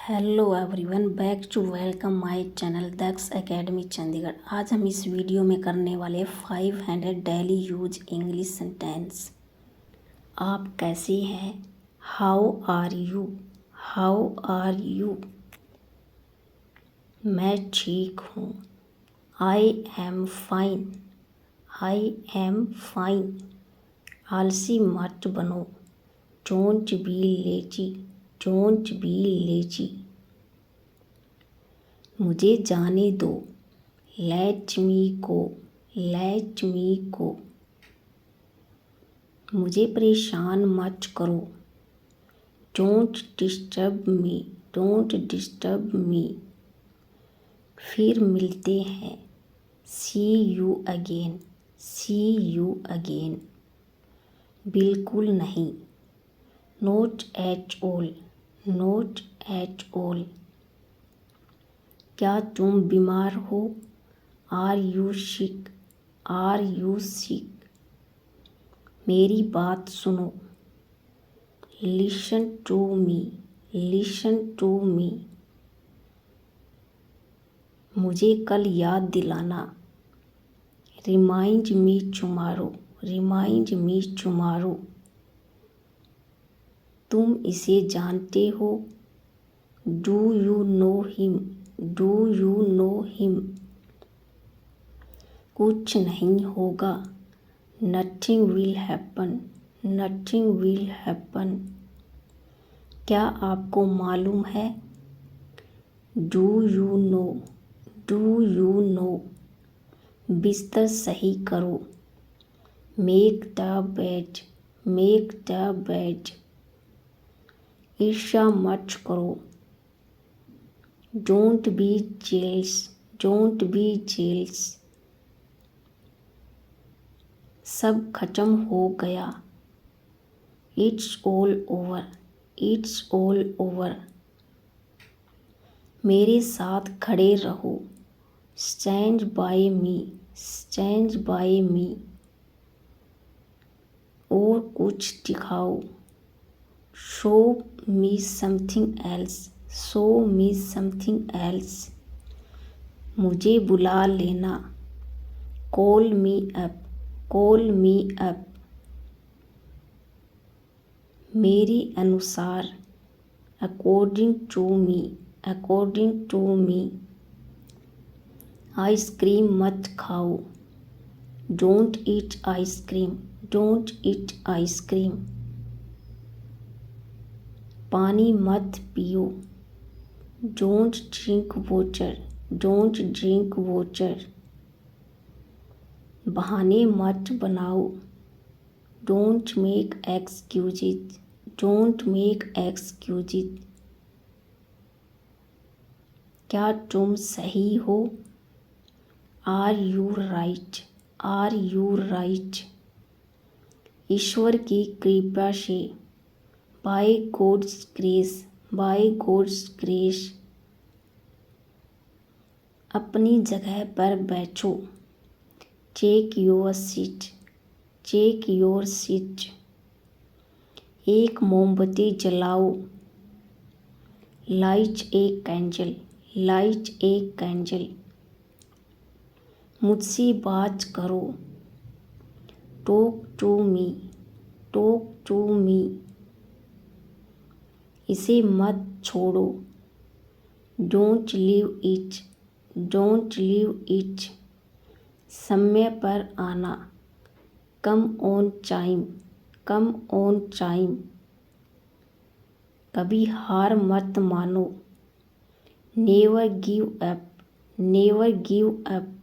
Hello everyone, back to welcome my channel Daksh academy Chandigarh. आज हम इस वीडियो में करने वाले 500 डेली यूज इंग्लिश सेंटेंस। आप कैसे हैं? How are you? How are you? मैं ठीक हूँ। I am fine. I am fine. आलसी मत बनो। Don't be lazy. Don't be lazy. मुझे जाने दो। Let me go. Let me go. मुझे परेशान मत करो। Don't disturb me. Don't disturb me. फिर मिलते हैं। See you again. See you again. बिल्कुल नहीं। Not at all. Not at all. क्या तुम बीमार हो? Are you sick? Are you sick? मेरी बात सुनो। Listen to me. Listen to me. मुझे कल याद दिलाना। Remind me tomorrow. Remind me tomorrow. तुम इसे जानते हो? Do you know him? Do you know him? कुछ नहीं होगा। Nothing will happen. Nothing will happen. क्या आपको मालूम है? Do you know? Do you know? बिस्तर सही करो। Make the bed. Make the bed. ईर्ष्या मत करो। Don't be jealous. Don't be jealous. सब खत्म हो गया। It's all over. It's all over. मेरे साथ खड़े रहो। Stand by me. Stand by me. और कुछ दिखाओ। Show me something else. Show me something else. मुझे बुला लेना। Call me up. Call me up. मेरे अनुसार। According to me. According to me. Ice cream मत खाओ। Don't eat ice cream. Don't eat ice cream. पानी मत पियो। Don't drink water. Don't drink water. बहाने मत बनाओ। Don't make excuses. Don't make excuses. क्या तुम सही हो? Are you right? Are you right? ईश्वर की कृपा से। By God's grace. By God's grace. अपनी जगह पर बैठो। Take your seat. Take your seat. एक मोमबत्ती जलाओ। Light a candle. Light a candle. मुझसे बात करो। Talk to me. Talk to me. इसे मत छोड़ो। Don't leave it. Don't leave it. समय पर आना। Come on time. Come on time. कभी हार मत मानो। Never give up. Never give up.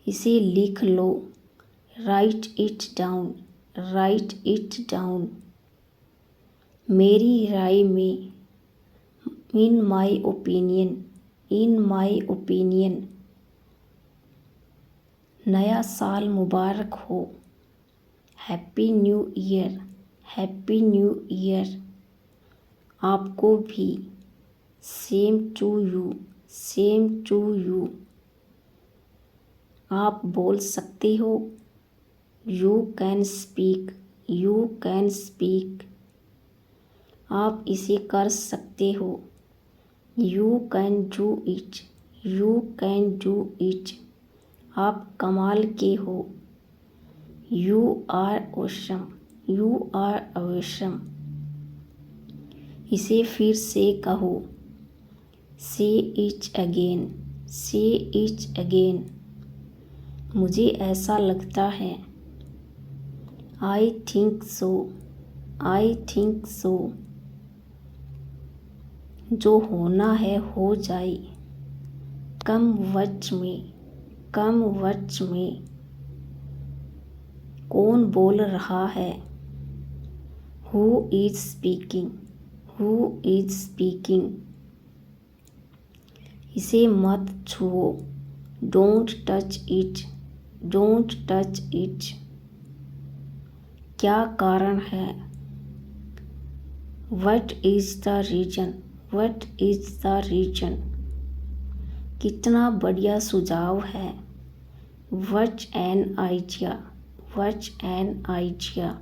इसे लिख लो। Write it down. Write it down. मेरी राय में। In my opinion. In my opinion. नया साल मुबारक हो। Happy new year. Happy new year. आपको भी। Same to you. Same to you. आप बोल सकते हो। You can speak. You can speak. आप इसे कर सकते हो। You can do it, you can do it. आप कमाल के हो। You are awesome, you are awesome. इसे फिर से कहो। Say it again, say it again. मुझे ऐसा लगता है। I think so, I think so. जो होना है हो जाए। कम वच में, कम वच में। कौन बोल रहा है। Who is speaking, who is speaking. इसे मत छुओ। Don't touch it, don't touch it. क्या कारण है। What is the reason, what is the reason. कितना बढ़िया सुझाव है। What an idea, what an idea.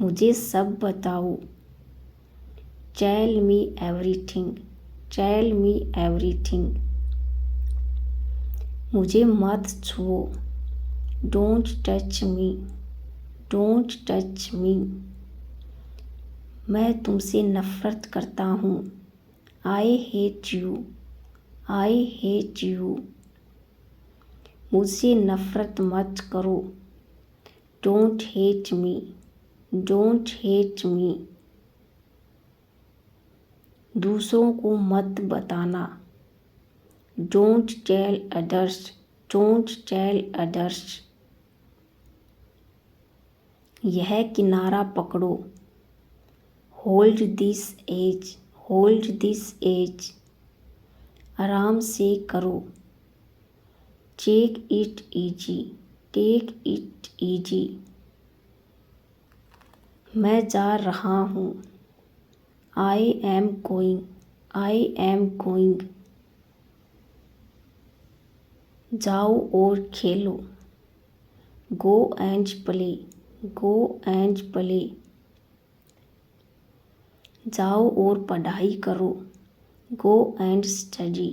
मुझे सब बताओ। Tell me everything, tell me everything. मुझे मत छुओ। Don't touch me, don't touch me. मैं तुमसे नफरत करता हूँ। I hate you, I hate you. मुझसे नफरत मत करो। Don't hate me, don't hate me. दूसरों को मत बताना। Don't tell others, don't tell others. यह किनारा पकड़ो। Hold this edge, hold this edge. आराम से करो। Take it easy, take it easy. मैं जा रहा हूँ। I am going, I am going. जाओ और खेलो। Go and play, go and play. जाओ और पढ़ाई करो। Go and study,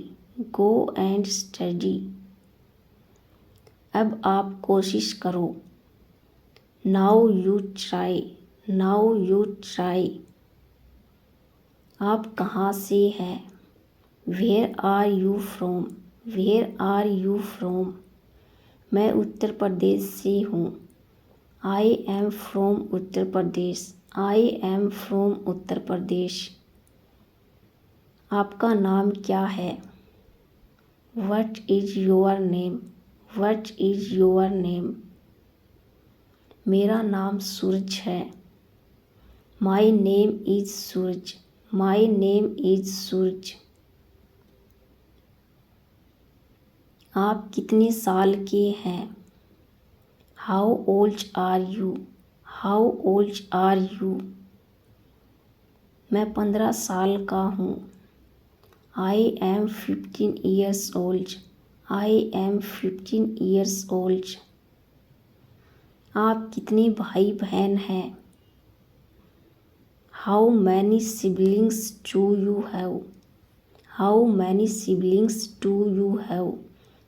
go and study. अब आप कोशिश करो। Now you try, now you try. आप कहाँ से हैं। Where are you from, where are you from. मैं उत्तर प्रदेश से हूँ। I am from Uttar Pradesh, I am from Uttar Pradesh. आपका नाम क्या है। What is your name, what is your name. मेरा नाम सूरज है। My name is Suraj, my name is Suraj. आप कितने साल के हैं। How old are you, how old are you. मैं 15 साल का हूँ। I am 15 years old, I am 15 years old. आप कितने भाई बहन हैं। How many siblings do you have, how many siblings do you have.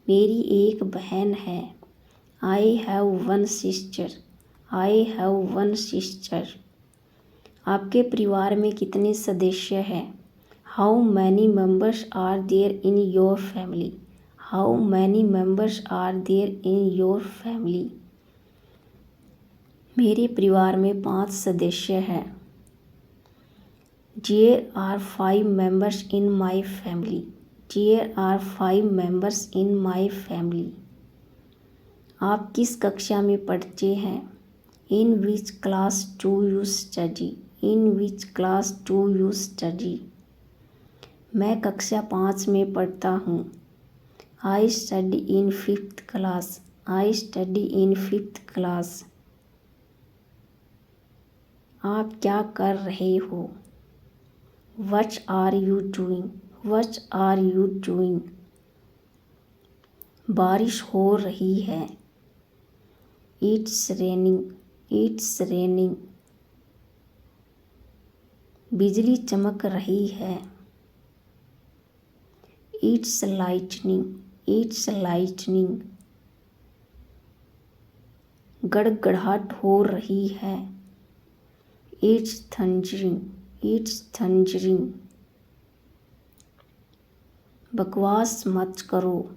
मेरी एक बहन है। I have one sister, I have one sister. आपके परिवार में कितने सदस्य हैं। How many members are there in your family, how many members are there in your family. मेरे परिवार में 5 सदस्य हैं। There are 5 members in my family, there are 5 members in my family। आप किस कक्षा में पढ़ते हैं। In which class do you study, in which class do you study। मैं कक्षा 5 में पढ़ता हूँ। I study in 5th class, I study in 5th class। आप क्या कर रहे हो। What are you doing, what are you doing। बारिश हो रही है। It's raining, it's raining। बिजली चमक रही है। It's lightning, it's lightning. गड़गड़ाहट हो रही है। It's thundering, it's thundering. बकवास मत करो।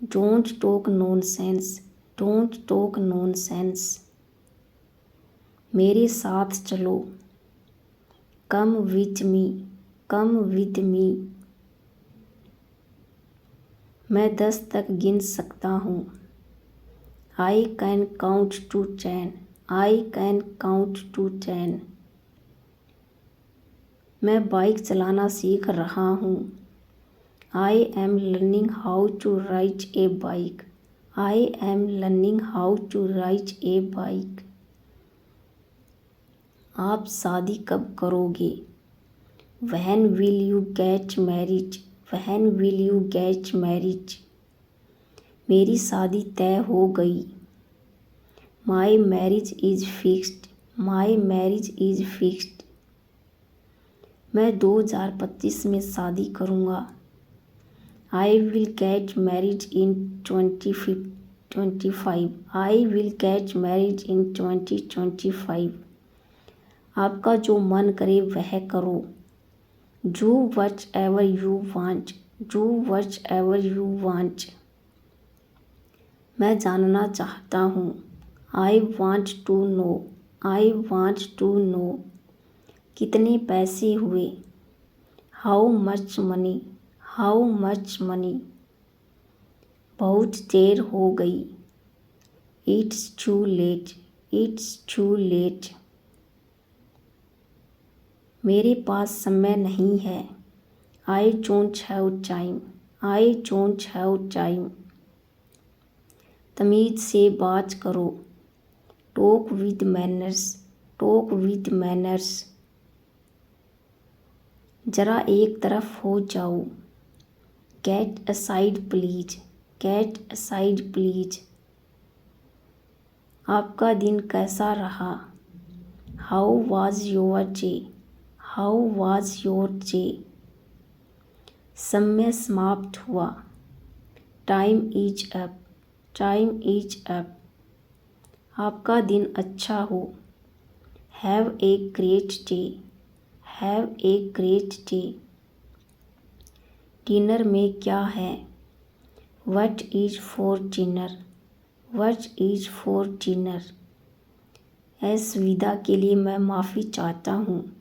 Don't talk nonsense, don't talk nonsense. मेरे साथ चलो। Come with me, come with me. मैं 10 तक गिन सकता हूँ। I can count to 10, I can count to 10। मैं बाइक चलाना सीख रहा हूँ। I am learning how to ride a bike, I am learning how to ride a bike. आप शादी कब करोगे? When will you get married, when will you get married. मेरी शादी तय हो गई। My marriage is fixed, my marriage is fixed. मैं 2025 में शादी करूँगा। I will get married in 2025, I will get married in 2025। आपका जो मन करे वह करो। Do whatever you want, do whatever you want. मैं जानना चाहता हूँ। I want to no, I want to know. कितने पैसे हुए? How much money, how much money. बहुत देर हो गई। It's too late, it's too late. मेरे पास समय नहीं है। I don't have time, I don't have time. तमीज़ से बात करो। Talk with manners, talk with manners. ज़रा एक तरफ हो जाओ। Get aside please, get aside please. आपका दिन कैसा रहा? How was your day, how was your day. समय समाप्त हुआ। Time is up, time is up. आपका दिन अच्छा हो। Have a great day, have a great day. Dinner में क्या है? What is for dinner, what is for dinner. असुविधा के लिए मैं माफ़ी चाहता हूँ।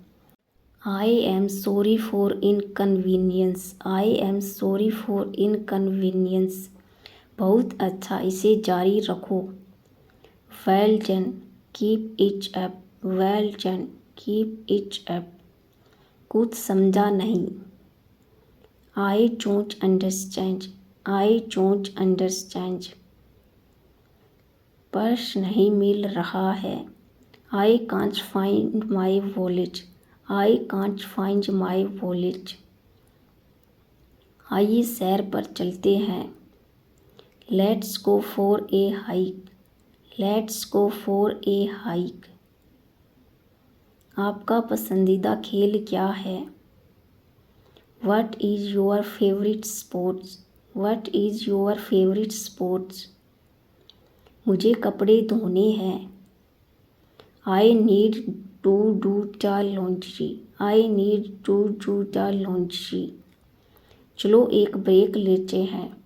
I am sorry for inconvenience, I am sorry for inconvenience. बहुत अच्छा, इसे जारी रखो। Well done, keep it up, well done, keep it up. कुछ समझा नहीं। आई don't understand, I don't understand. Purse नहीं मिल रहा है। I can't find my wallet, I can't find my wallet. आइए सैर पर चलते हैं। Let's go for a hike, let's go for a hike. आपका पसंदीदा खेल क्या है? What is your favourite sports, what is your favourite sports. मुझे कपड़े धोने हैं। I need to do the laundry, I need to do the laundry. चलो एक ब्रेक लेते हैं।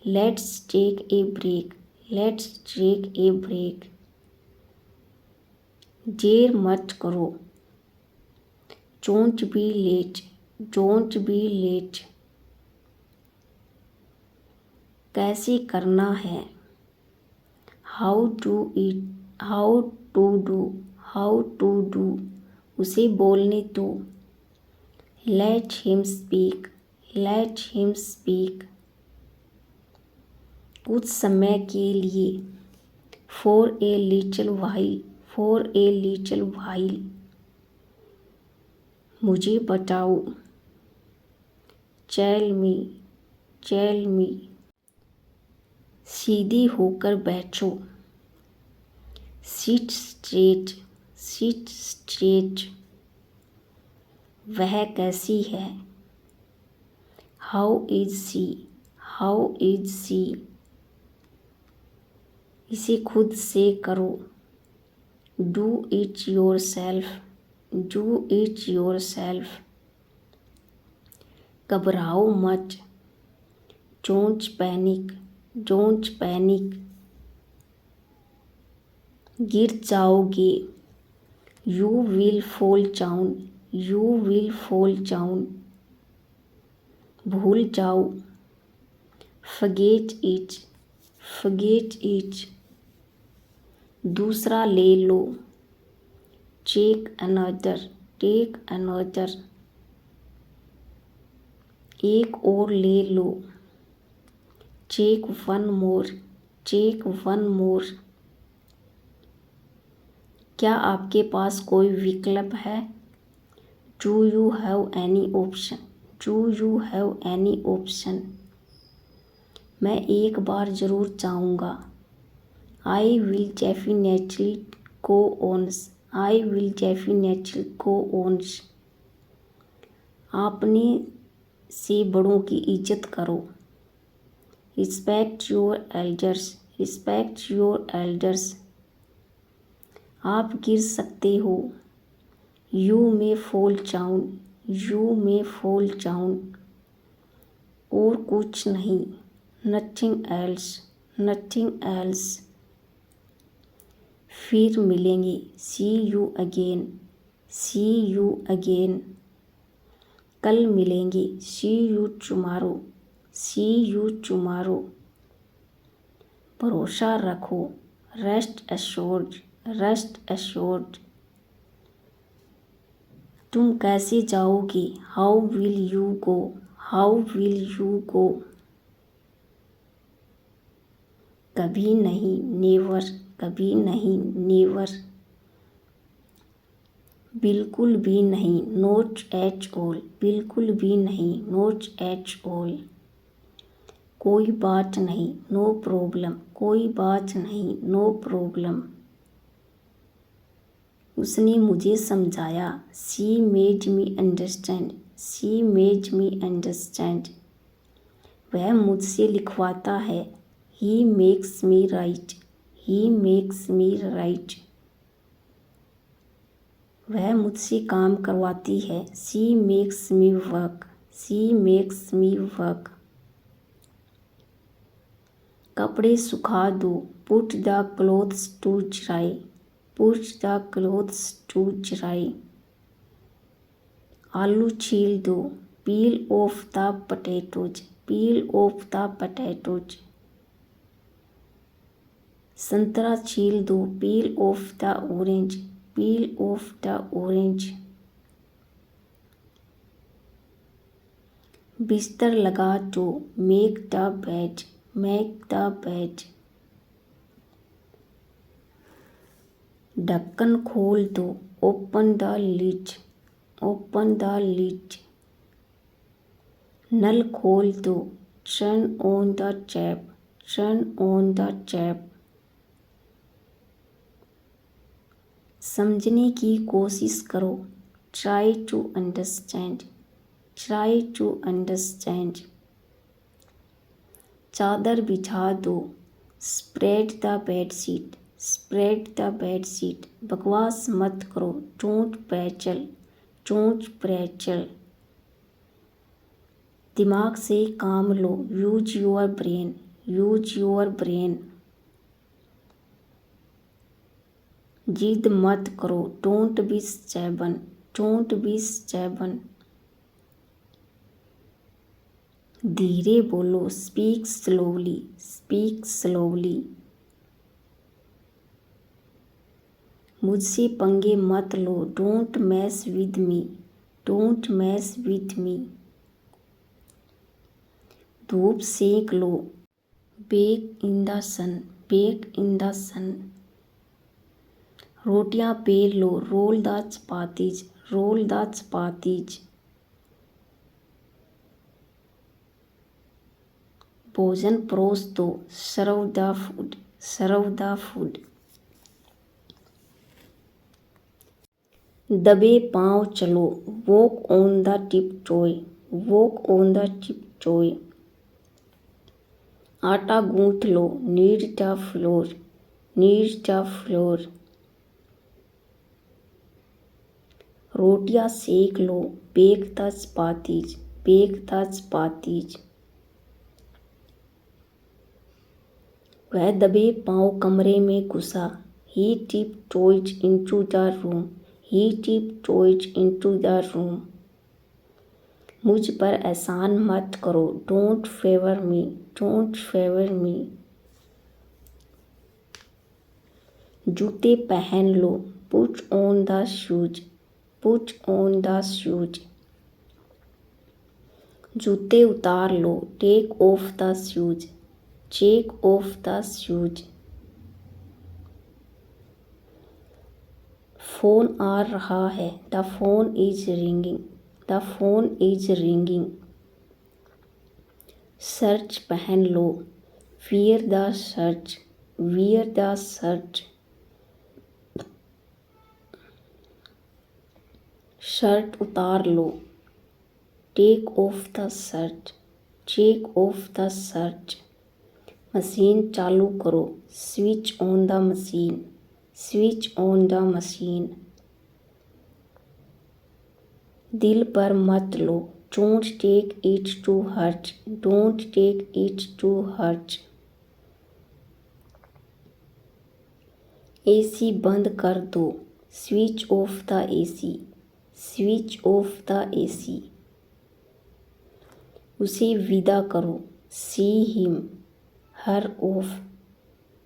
Let's take a break, let's take a break. देर मत करो। Don't be late, don't be late. कैसे करना है? How to it, how to do, how to do. उसे बोलने दो। Let him speak, let him speak. कुछ समय के लिए। For a little while, for a little while. मुझे बताओ। Tell me, tell me. सीधी होकर बैठो। Sit straight, sit straight. वह कैसी है। How is she, how is सी। इसे खुद से करो। Do it yourself, do it yourself. घबराओ मत। Don't panic, don't panic. गिर जाओगे। You will fall down, you will fall down. भूल जाओ। Forget it, forget it. दूसरा ले लो। Take another, take another. एक और ले लो। Take one more, take one more. क्या आपके पास कोई विकल्प है। Do you have any option, do you have any option. मैं एक बार ज़रूर जाऊँगा। I will definitely go once, I will definitely go once. अपने से बड़ों की इज्जत करो। Respect your elders, respect your elders. आप गिर सकते हो। You may fall down, you may fall down. और कुछ नहीं। Nothing else, nothing else. फिर मिलेंगे। See you again, see you again. कल मिलेंगे। See you tomorrow, see you tomorrow. भरोसा रखो। Rest assured, rest assured. तुम कैसे जाओगे। How will you go, how will you go. कभी नहीं, नेवर, कभी नहीं, नेवर। बिल्कुल भी नहीं, नॉट एट ऑल, बिल्कुल भी नहीं, नॉट एट ऑल। कोई बात नहीं, नो प्रॉब्लम, कोई बात नहीं, नो प्रॉब्लम। उसने मुझे समझाया। She made me understand, she made me understand. वह मुझसे लिखवाता है। He makes me write, he makes me write. वह मुझसे काम करवाती है। She makes me work, she makes me work. कपड़े सुखा दो। Put the clothes to dry, put the clothes to dry. आलू छील दो। Peel off the potatoes, peel off the potatoes. संतरा छील दो। Peel off the orange, peel off the orange. बिस्तर लगा दो। Make the bed, make the bed. ढक्कन खोल दो। Open the lid, open the lid. नल खोल दो। Turn on the tap, turn on the tap. समझने की कोशिश करो। Try to understand, try to understand. चादर बिछा दो। Spread the bedsheet, spread the bedsheet. बकवास मत करो। Don't prattle, don't prattle. दिमाग से काम लो। Use your brain, use your brain. जिद मत करो। Don't be stubborn, don't be stubborn. धीरे बोलो। Speak slowly, speak slowly. मुझसे पंगे मत लो। Don't mess with me, don't mess with me. धूप सेक लो। Bake in the sun, bake in the sun. रोटियां बेल लो। Roll the chapatis, roll the chapatis. भोजन परोस दो। Serve the food, serve the food. दबे पाँव चलो, walk on the tiptoe, walk on the tiptoe. आटा गूंथ लो, need the flour, knead the flour. रोटियां सेक लो, bake the chapatis, bake the chapatis. वह दबे पाँव कमरे में घुसा, he tiptoes into the room, he tiptoes into the room. मुझ पर एहसान मत करो, don't favour me, don't favour me. जूते पहन लो, put on the shoes, put on the shoes. जूते उतार लो, take off the shoes, take off the shoes. Phone आ रहा है, the phone is ringing, the phone is ringing. Shirt पहन लो, wear the shirt, wear the shirt. Shirt उतार लो, take off the shirt, take off the shirt. Machine चालू करो, switch on the machine, switch on the machine. दिल पर मत लो, don't take it to hurt, don't take it to hurt. AC बंद कर दो, switch off the AC, switch off the AC. उसे विदा करो, सी हिम, हर ऑफ।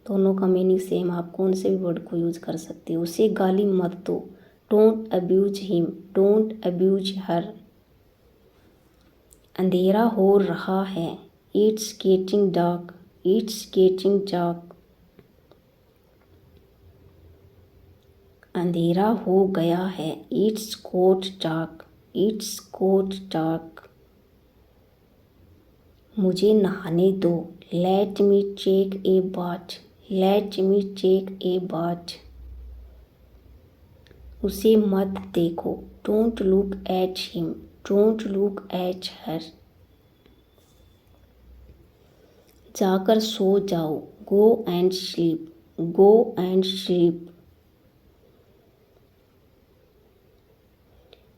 दोनों का मीनिंग सेम, आप कौन से भी वर्ड को यूज कर सकते हो। उसे गाली मत दो, don't abuse him, don't abuse her. अंधेरा हो रहा है, it's getting dark, it's getting dark. अंधेरा हो गया है, it's got dark, it's got dark. मुझे नहाने दो, let me take a bath, let me take a bath. उसे मत देखो, don't look at him, don't look at her. जाकर सो जाओ, go and sleep, go and sleep.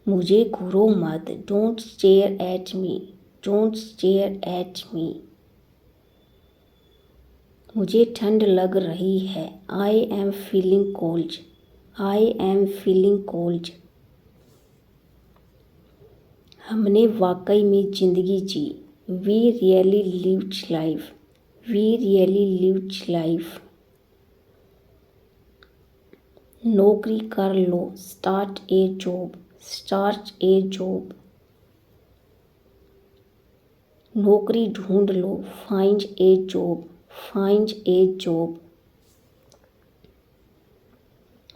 मुझे घूरो मत, don't stare at me, don't stare at me. मुझे ठंड लग रही है, I am feeling cold, I am feeling cold. हमने वाकई में ज़िंदगी जी, we really lived life, we really lived life. नौकरी कर लो, start a job, start a job. नौकरी ढूंढ लो, find a job, find a job.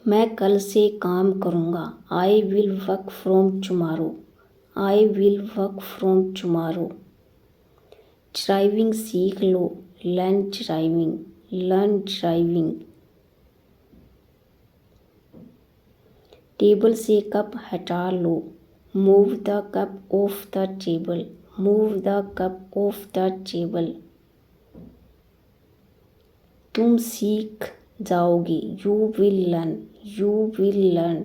मैं कल से काम करूँगा, I will work from tomorrow, I will work from tomorrow. Driving सीख लो, learn driving, learn driving. Table से कप हटा लो, move the cup off the table, move the cup off the table. तुम सीख जाओगे, you will learn, you will learn.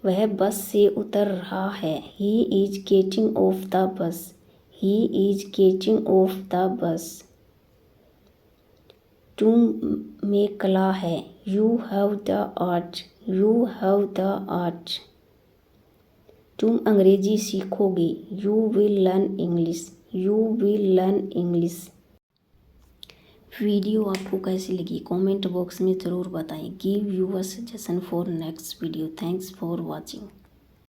वह bus से उतर रहा है, he is getting off the bus, he is getting off the bus. तुम में कला है, you have the art, you have the art. तुम अंग्रेजी सीखोगे, you will learn English, you will learn English. Video आपको कैसी लगी कमेंट बॉक्स में ज़रूर बताएं। Give your suggestion for next video. Thanks for watching.